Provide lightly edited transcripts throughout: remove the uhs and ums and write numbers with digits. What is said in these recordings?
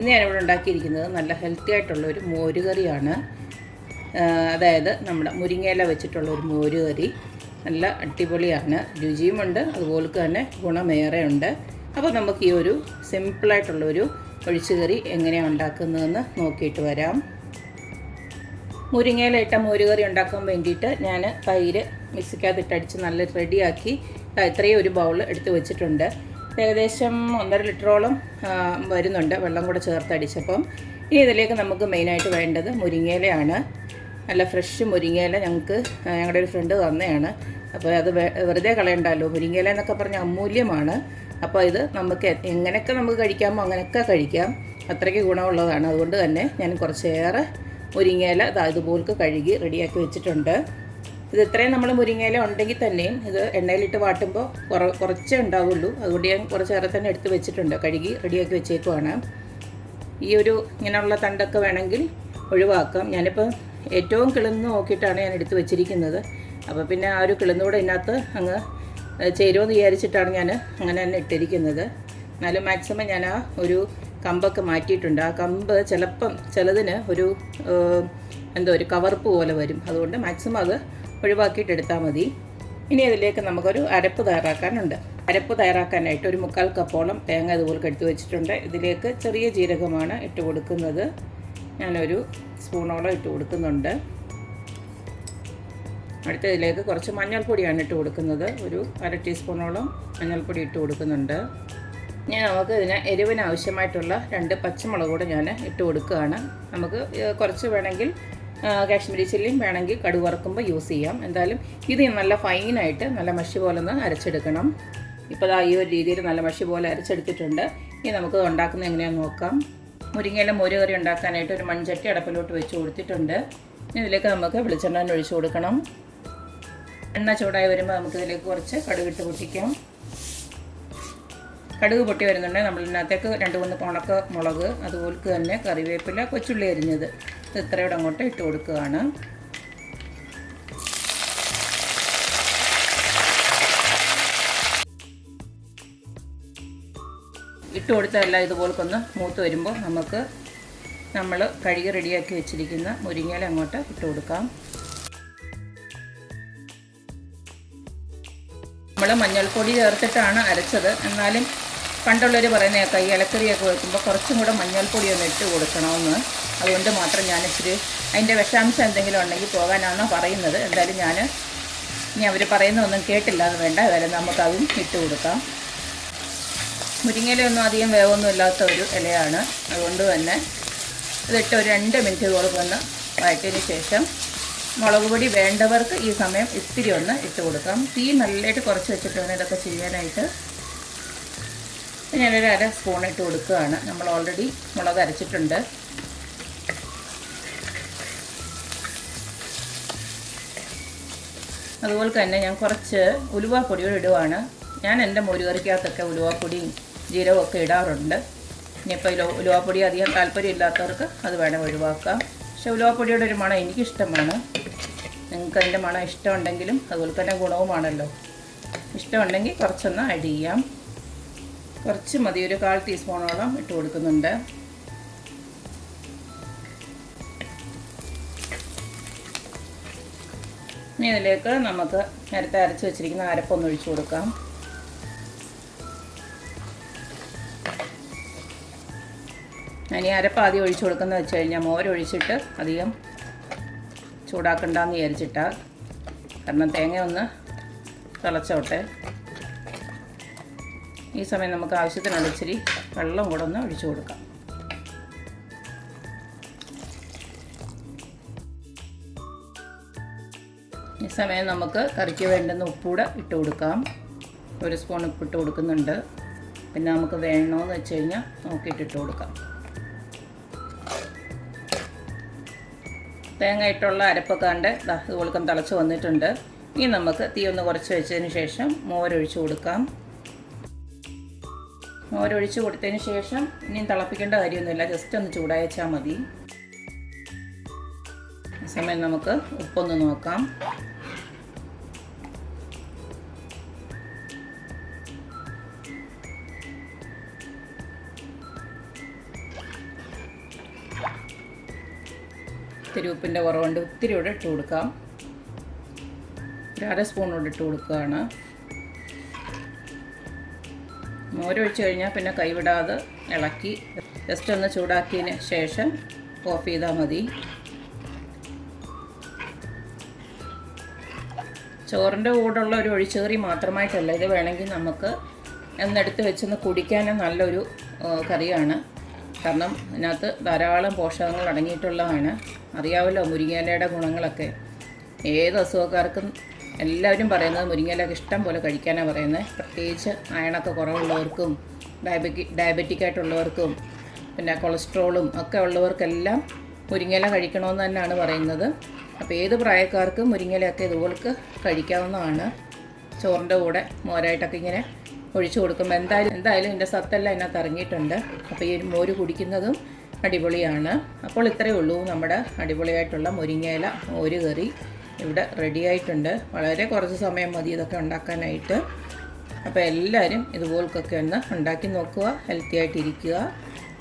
ഇന്ന് ഞാനിവിടെ ഉണ്ടാക്കിയിരിക്കുന്നത് നല്ല ഹെൽത്തി ആയിട്ടുള്ളൊരു മോരുകറിയാണ്. അതായത് നമ്മുടെ മുരിങ്ങയില വെച്ചിട്ടുള്ളൊരു മോരുകറി. നല്ല അടിപൊളിയാണ്, രുചിയുമുണ്ട്, അതുപോലെ തന്നെ ഗുണമേറെ ഉണ്ട്. അപ്പോൾ നമുക്ക് ഈ ഒരു സിമ്പിളായിട്ടുള്ളൊരു ഒഴിച്ചുകറി എങ്ങനെയാണ് ഉണ്ടാക്കുന്നതെന്ന് നോക്കിയിട്ട് വരാം. മുരിങ്ങയില ഇട്ട മോരുകറി ഉണ്ടാക്കാൻ വേണ്ടിയിട്ട് ഞാൻ തൈര് മിക്സിക്കകത്തിട്ടടിച്ച് നല്ല റെഡിയാക്കി ഇത്രയും ഒരു ബൗൾ എടുത്ത് വെച്ചിട്ടുണ്ട്. ഏകദേശം 1.5 ലിറ്ററോളം വരുന്നുണ്ട് വെള്ളം കൂടെ ചേർത്തടിച്ചപ്പം. ഇനി ഇതിലേക്ക് നമുക്ക് മെയിനായിട്ട് വേണ്ടത് മുരിങ്ങയിലയാണ്. നല്ല ഫ്രഷ് മുരിങ്ങയില ഞങ്ങളുടെ ഒരു ഫ്രണ്ട് തന്നെയാണ്. അപ്പോൾ അത് വെറുതെ കളയണ്ടല്ലോ. മുരിങ്ങയില എന്നൊക്കെ പറഞ്ഞാൽ അമൂല്യമാണ്. അപ്പോൾ ഇത് നമുക്ക് എങ്ങനെയൊക്കെ നമുക്ക് കഴിക്കാമോ അങ്ങനെയൊക്കെ കഴിക്കാം, അത്രയ്ക്ക് ഗുണമുള്ളതാണ്. അതുകൊണ്ട് തന്നെ ഞാൻ കുറച്ചേറെ മുരിങ്ങയില ഇതുപോലൊക്കെ കഴുകി റെഡിയാക്കി വെച്ചിട്ടുണ്ട്. ഇത് ഇത്രയും നമ്മൾ മുരിങ്ങയില ഉണ്ടെങ്കിൽ തന്നെയും ഇത് എണ്ണയിലിട്ട് വാട്ടുമ്പോൾ കുറച്ചേ ഉണ്ടാവുള്ളൂ. അതുകൊണ്ട് ഞാൻ കുറച്ചേറെ തന്നെ എടുത്ത് വെച്ചിട്ടുണ്ട്, കഴുകി റെഡിയാക്കി വെച്ചേക്കുവാണ്. ഈ ഒരു ഇങ്ങനെയുള്ള തണ്ടൊക്കെ വേണമെങ്കിൽ ഒഴിവാക്കാം. ഞാനിപ്പോൾ ഏറ്റവും കിളുന്ന് നോക്കിയിട്ടാണ് ഞാൻ എടുത്ത് വെച്ചിരിക്കുന്നത്. അപ്പോൾ പിന്നെ ആ ഒരു കിളുന്നൂടെ ഇതിനകത്ത് അങ്ങ് ചേരുമെന്ന് വിചാരിച്ചിട്ടാണ് ഞാൻ അങ്ങനെ തന്നെ ഇട്ടിരിക്കുന്നത്. എന്നാലും മാക്സിമം ഞാൻ ആ ഒരു കമ്പൊക്കെ മാറ്റിയിട്ടുണ്ട്. ആ കമ്പ് ചിലതിന് ഒരു ഒരു കവർപ്പ് പോലെ വരും. അതുകൊണ്ട് മാക്സിമം അത് ഒഴിവാക്കിയിട്ട് എടുത്താൽ മതി. ഇനി അതിലേക്ക് നമുക്കൊരു അരപ്പ് തയ്യാറാക്കാനുണ്ട്. അരപ്പ് തയ്യാറാക്കാനായിട്ട് ഒരു 3/4 കപ്പോളം തേങ്ങ ഇതുപോലെ എടുത്ത് വെച്ചിട്ടുണ്ട്. ഇതിലേക്ക് ചെറിയ ജീരകമാണ് ഇട്ട് കൊടുക്കുന്നത്. ഞാനൊരു സ്പൂണോളം ഇട്ട് കൊടുക്കുന്നുണ്ട്. അടുത്ത ഇതിലേക്ക് കുറച്ച് മഞ്ഞൾപ്പൊടിയാണ് ഇട്ട് കൊടുക്കുന്നത്. ഒരു 1/2 ടീസ്പൂണോളം മഞ്ഞൾപ്പൊടി ഇട്ട് കൊടുക്കുന്നുണ്ട്. നമുക്ക് ഇതിന് എരിവിന് ആവശ്യമായിട്ടുള്ള 2 പച്ചമുളക് കൂടെ ഞാൻ ഇട്ട് കൊടുക്കുകയാണ്. നമുക്ക് കുറച്ച് വേണമെങ്കിൽ കാശ്മീരി ചില്ലിയും വേണമെങ്കിൽ കടുക് വറുക്കുമ്പോൾ യൂസ് ചെയ്യാം. എന്തായാലും ഇത് നല്ല ഫൈനായിട്ട് നല്ല മഷി പോലെ ഒന്ന് അരച്ചെടുക്കണം. ഇപ്പോൾ ഈ ഒരു രീതിയിൽ നല്ല മഷി പോലെ അരച്ചെടുത്തിട്ടുണ്ട്. ഇനി നമുക്ക് ഉണ്ടാക്കുന്നത് എങ്ങനെയാണെന്ന് നോക്കാം. മുരിങ്ങയില മോരുകറി ഉണ്ടാക്കാനായിട്ട് ഒരു മൺചട്ടി അടപ്പിലോട്ട് വെച്ച് കൊടുത്തിട്ടുണ്ട്. ഇനി ഇതിലേക്ക് നമുക്ക് വെളിച്ചെണ്ണ ഒഴിച്ച് കൊടുക്കണം. എണ്ണ ചൂടായി വരുമ്പോൾ നമുക്കിതിലേക്ക് കുറച്ച് കടുകിട്ട് പൊട്ടിക്കാം. കടുക് പൊട്ടി വരുന്നുണ്ടെങ്കിൽ നമ്മളിതിനകത്തേക്ക് 2-3 ഉണക്ക മുളക്, അതുപോലെ തന്നെ കറിവേപ്പില, കൊച്ചുള്ളി അരിഞ്ഞത് ഇത്രയോടെ അങ്ങോട്ട് ഇട്ട് കൊടുക്കുകയാണ്. ഇട്ട് കൊടുത്തതെല്ലാം ഇതുപോലൊന്ന് മൂത്ത് വരുമ്പോൾ നമുക്ക് നമ്മൾ കഴുകി റെഡിയാക്കി വെച്ചിരിക്കുന്ന മുരിങ്ങയില അങ്ങോട്ട് ഇട്ട് കൊടുക്കാം. നമ്മൾ മഞ്ഞൾപ്പൊടി ചേർത്തിട്ടാണ് അരച്ചത്. എന്നാലും പണ്ടുള്ളവർ പറയുന്നതൊക്കെ ഈ ഇലക്കറിയൊക്കെ വെക്കുമ്പോൾ കുറച്ചും കൂടെ മഞ്ഞൾപ്പൊടി ഒന്ന് ഇട്ട് കൊടുക്കണമെന്ന്. അതുകൊണ്ട് മാത്രം ഞാൻ ഇച്ചിരി അതിൻ്റെ വിഷാംശം എന്തെങ്കിലും ഉണ്ടെങ്കിൽ പോകാനാണോ പറയുന്നത്. എന്തായാലും ഇനി അവർ പറയുന്നതൊന്നും കേട്ടില്ല, അത് വേണ്ട, ഏതായാലും നമുക്കതും ഇട്ട് കൊടുക്കാം. മുരിങ്ങയിലൊന്നും അധികം വേവൊന്നും ഇല്ലാത്ത ഒരു ഇലയാണ്. അതുകൊണ്ട് തന്നെ ഇതിട്ട് ഒരു 2 മിനിറ്റ് കൊടുക്കുന്ന വഴറ്റിയതിന് ശേഷം മുളക് പൊടി വേണ്ടവർക്ക് ഈ സമയം ഇത്തിരി ഒന്ന് ഇട്ട് കൊടുക്കാം. തീ നല്ലതായിട്ട് കുറച്ച് വെച്ചിട്ട് വേണം ഇതൊക്കെ ചെയ്യാനായിട്ട്. ഞാനൊരു 1/2 സ്പൂൺ ഇട്ട് കൊടുക്കുകയാണ്. നമ്മൾ ഓൾറെഡി മുളക് അരച്ചിട്ടുണ്ട്. അതുപോലെ തന്നെ ഞാൻ കുറച്ച് ഉലുവാപ്പൊടിയോട് ഇടുവാണ്. ഞാൻ എൻ്റെ മോരുകറിക്കകത്തൊക്കെ ഉലുവാപ്പൊടിയും ജീരകവും ഒക്കെ ഇടാറുണ്ട്. ഇനിയിപ്പോൾ ഉലുവാപ്പൊടി അധികം താല്പര്യമില്ലാത്തവർക്ക് അത് വേണം ഒഴിവാക്കാം. പക്ഷേ ഉലുവാപ്പൊടിയുടെ ഒരു മണം എനിക്കിഷ്ടമാണ്. നിങ്ങൾക്ക് അതിൻ്റെ മണം ഇഷ്ടമുണ്ടെങ്കിലും അതുപോലെ തന്നെ ഗുണവുമാണല്ലോ. ഇഷ്ടമുണ്ടെങ്കിൽ കുറച്ചൊന്ന് ആഡ് ചെയ്യാം. കുറച്ച് മതി, ഒരു 1/4 ടീസ്പൂണോളം ഇട്ട് കൊടുക്കുന്നുണ്ട്. ഇനി ഇതിലേക്ക് നമുക്ക് നേരത്തെ അരച്ച് വെച്ചിരിക്കുന്ന അരപ്പൊന്ന് ഒഴിച്ചു കൊടുക്കാം. ഞാൻ ഈ അരപ്പ് ആദ്യം ഒഴിച്ചു കൊടുക്കുന്നത് വെച്ച് കഴിഞ്ഞാൽ മോരൊഴിച്ചിട്ട് അധികം ചൂടാക്കണ്ടെന്ന് വിചാരിച്ചിട്ടാണ്. കാരണം തേങ്ങ ഒന്ന് തിളച്ചോട്ടെ. ഈ സമയം നമുക്ക് ആവശ്യത്തിനുള്ള ഇച്ചിരി വെള്ളം കൂടെ ഒന്ന് ഒഴിച്ചു കൊടുക്കാം. ഈ സമയം നമുക്ക് കറിക്ക് വേണ്ടുന്ന ഉപ്പൂടെ ഇട്ട് കൊടുക്കാം. 1 സ്പൂൺ ഉപ്പ് ഇട്ട് കൊടുക്കുന്നുണ്ട്. പിന്നെ നമുക്ക് വേണമെന്ന് വെച്ച് കഴിഞ്ഞാൽ നോക്കിയിട്ടിട്ട് കൊടുക്കാം. തേങ്ങ ഇട്ടുള്ള അരപ്പൊക്കെ കണ്ട് ഇതുപോലെ തിളച്ച് വന്നിട്ടുണ്ട്. ഇനി നമുക്ക് തീ ഒന്ന് കുറച്ച് വെച്ചതിന് ശേഷം മോരൊഴിച്ച് കൊടുക്കാം. മോരൊഴിച്ച് കൊടുത്തതിന് ശേഷം ഇനിയും തിളപ്പിക്കേണ്ട കാര്യമൊന്നുമില്ല, ജസ്റ്റ് ഒന്ന് ചൂടായച്ചാൽ മതി. ഈ സമയം നമുക്ക് ഉപ്പൊന്ന് നോക്കാം. ഇത്തിരി ഉപ്പിൻ്റെ കുറവുണ്ട്, ഒത്തിരി കൂടെ ഇട്ട് കൊടുക്കാം. ഒരു 1/2 സ്പൂൺ കൂടെ ഇട്ട് കൊടുക്കുകയാണ്. മോരൊഴിച്ച് കഴിഞ്ഞാൽ പിന്നെ കൈവിടാതെ ഇളക്കി ജസ്റ്റ് ഒന്ന് ചൂടാക്കിയതിന് ശേഷം ഓഫ് ചെയ്താൽ മതി. ചോറിൻ്റെ കൂടെയുള്ള ഒരു ഒഴിച്ചുകറി മാത്രമായിട്ടല്ല, ഇത് വേണമെങ്കിൽ നമുക്ക് എന്നെടുത്ത് വെച്ചൊന്ന് കുടിക്കാനും നല്ലൊരു കറിയാണ്. കാരണം ഇതിനകത്ത് ധാരാളം പോഷകങ്ങൾ അടങ്ങിയിട്ടുള്ളതാണ്. അറിയാമല്ലോ മുരിങ്ങയിലയുടെ ഗുണങ്ങളൊക്കെ. ഏത് അസുഖക്കാർക്കും എല്ലാവരും പറയുന്നത് മുരിങ്ങയിലൊക്കെ ഇഷ്ടം പോലെ കഴിക്കാനാണ് പറയുന്നത്. പ്രത്യേകിച്ച് അയണൊക്കെ കുറവുള്ളവർക്കും ഡയബറ്റിക് ആയിട്ടുള്ളവർക്കും പിന്നെ കൊളസ്ട്രോളും ഒക്കെ ഉള്ളവർക്കെല്ലാം മുരിങ്ങയില കഴിക്കണമെന്ന് തന്നെയാണ് പറയുന്നത്. അപ്പോൾ ഏത് പ്രായക്കാർക്കും മുരിങ്ങയിലൊക്കെ ഇതുപോലൊക്കെ കഴിക്കാവുന്നതാണ്. ചോറിൻ്റെ കൂടെ മോരായിട്ടൊക്കെ ഇങ്ങനെ ഒഴിച്ചു കൊടുക്കുമ്പോൾ എന്തായാലും ഇതിൻ്റെ സത്തെല്ലാം ഇതിനകത്ത് ഇറങ്ങിയിട്ടുണ്ട്. അപ്പോൾ ഈ മോര് കുടിക്കുന്നതും അടിപൊളിയാണ്. അപ്പോൾ ഇത്രയേ ഉള്ളൂ നമ്മുടെ അടിപൊളിയായിട്ടുള്ള മുരിങ്ങയില മോര് കറി ഇവിടെ റെഡി ആയിട്ടുണ്ട്. വളരെ കുറച്ച് സമയം മതി ഇതൊക്കെ ഉണ്ടാക്കാനായിട്ട്. അപ്പോൾ എല്ലാവരും ഇതുപോലൊക്കെ ഒന്ന് ഉണ്ടാക്കി നോക്കുക, ഹെൽത്തി ആയിട്ടിരിക്കുക.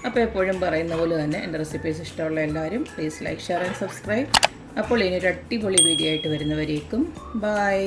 അപ്പോൾ എപ്പോഴും പറയുന്ന പോലെ തന്നെ എൻ്റെ റെസിപ്പീസ് ഇഷ്ടമുള്ള എല്ലാവരും please like, share and subscribe. അപ്പോൾ ഇനി ഒരു അടിപൊളി വീഡിയോ ആയിട്ട് വരുന്നവരേക്കും ബൈ.